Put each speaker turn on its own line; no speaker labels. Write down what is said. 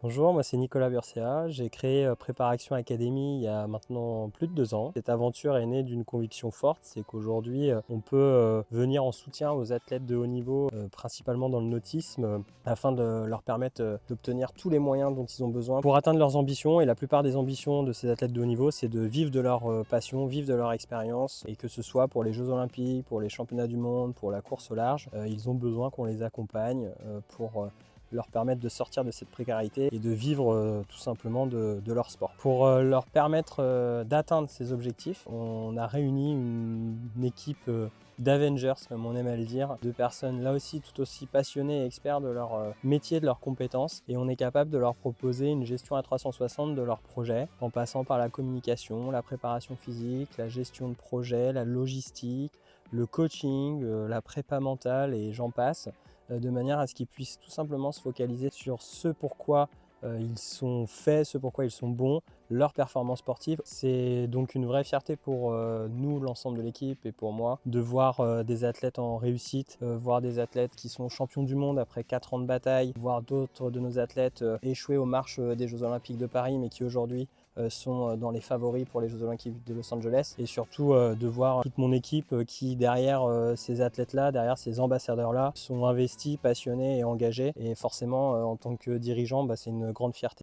Bonjour, moi c'est Nicolas Burcia. J'ai créé Préparation Academy il y a maintenant plus de 2 ans. Cette aventure est née d'une conviction forte, c'est qu'aujourd'hui on peut venir en soutien aux athlètes de haut niveau, principalement dans le nautisme, afin de leur permettre d'obtenir tous les moyens dont ils ont besoin pour atteindre leurs ambitions. Et la plupart des ambitions de ces athlètes de haut niveau, c'est de vivre de leur passion, vivre de leur expérience, et que ce soit pour les Jeux Olympiques, pour les Championnats du Monde, pour la course au large, ils ont besoin qu'on les accompagne pour leur permettre de sortir de cette précarité et de vivre tout simplement de leur sport. Pour leur permettre d'atteindre ces objectifs, on a réuni une équipe d'Avengers, comme on aime à le dire, de personnes là aussi tout aussi passionnées et experts de leur métier, de leurs compétences, et on est capable de leur proposer une gestion à 360 de leur projet, en passant par la communication, la préparation physique, la gestion de projet, la logistique, le coaching, la prépa mentale et j'en passe, de manière à ce qu'ils puissent tout simplement se focaliser sur ce pourquoi ils sont faits, ce pourquoi ils sont bons, leur performance sportive. C'est donc une vraie fierté pour nous, l'ensemble de l'équipe, et pour moi, de voir des athlètes en réussite, voir des athlètes qui sont champions du monde après 4 ans de bataille, voir d'autres de nos athlètes échouer aux marches des Jeux Olympiques de Paris, mais qui aujourd'hui sont dans les favoris pour les Jeux Olympiques de Los Angeles, et surtout de voir toute mon équipe qui derrière ces athlètes-là, derrière ces ambassadeurs-là, sont investis, passionnés et engagés, et forcément en tant que dirigeant, c'est une grande fierté.